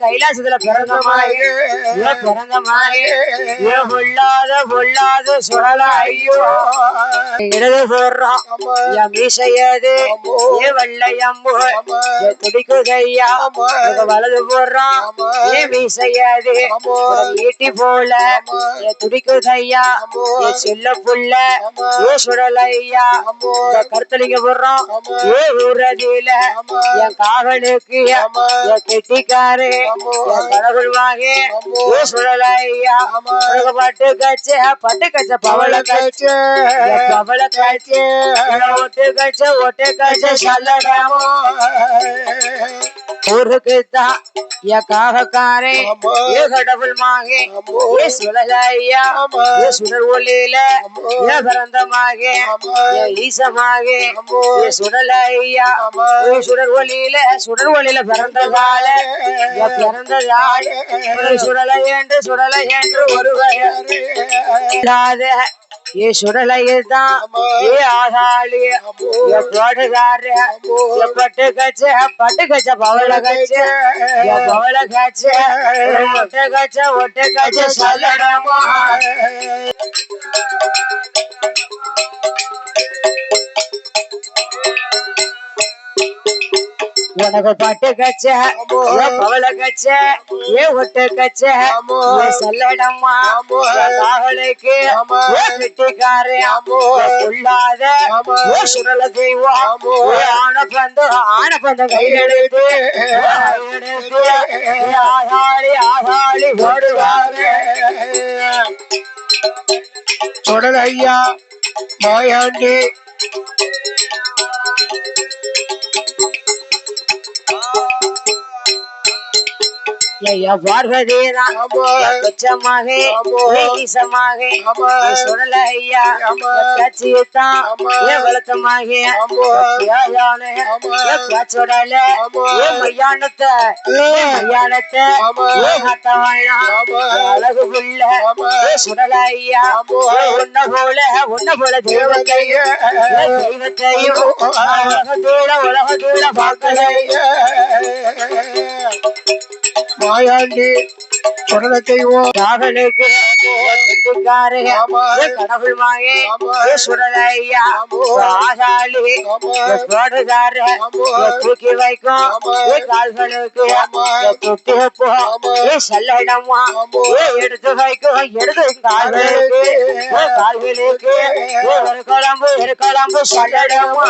கைலாசத்துல பிறந்த மாதிரி பிறந்த மாதிரி பொல்லாத பொல்லாத சுழல ஐயோ இடது போடுறோம் என் மீசையது ஏ வெள்ளையம்பு துடிக்குதையா வலது போடுறோம் ஏ மீசையது ஈட்டி போல துடிக்குதையா செல்ல புள்ள ஏ சுழலையா கருத்தலிங்க போடுறோம் ஏ ஊரதியில என் காவலுக்கு என் கெட்டிக்காரு கடவுள்வாக ஏ சுழலையா பட்டு கச்ச பவள கச்ச பவள கச்ச ஒட்டு கச்ச சல்லடமோ ஊருக்குத்தான் என் காவக்காரே ஏ கடவுள் மாகே ஏ சுழலையா ஏ சுடர் ஒளியில ஏ பிறந்தமாக ஏ ஈசமாக ஏ சுடலையா ஏ சுடர் ஒளியில பிறந்ததால பிறந்ததால சுடலை என்று ஒருவர் ஏ சுடலைதான் ஏ ஆகாளி போடுகாரு பட்டு கச்ச பவள கச்ச ஒட்டு கச்ச சல்லடமா உனக்கு பட்டு கச்ச பவள கச்ச ஏ ஒட்டு கச்ச சல்லடம்மா காவலுக்கு கெட்டிக்காரு உள்ளாத சுடல செய்வோம் ஆனப்பந்த கையெடுத்து ஆகாளி ஓடுவாரு சுடல் ஐயா மாயாண்டி பார்வதீராக சுடலையா கட்சியத்தான் வளர்த்தமாக சுடல மையானத்தை அழகு புள்ள சுடலையா உன்ன போல தெய்வத்தையும் உலகத்தூட பார்க்கலைய மாயாண்டி சுடலை செய்வோம் காவலுக்கு கெட்டிக்காரு கடவுள் மாயே சுடலையா ஆகாளி போடுகாரு தூக்கி வைக்கும் கால்களுக்கு துட்டி வைப்போம் சல்லடமா எடுத்து வைக்கும் எடுத்து கால்களுக்கு ஒரு குழம்பு சல்லடமா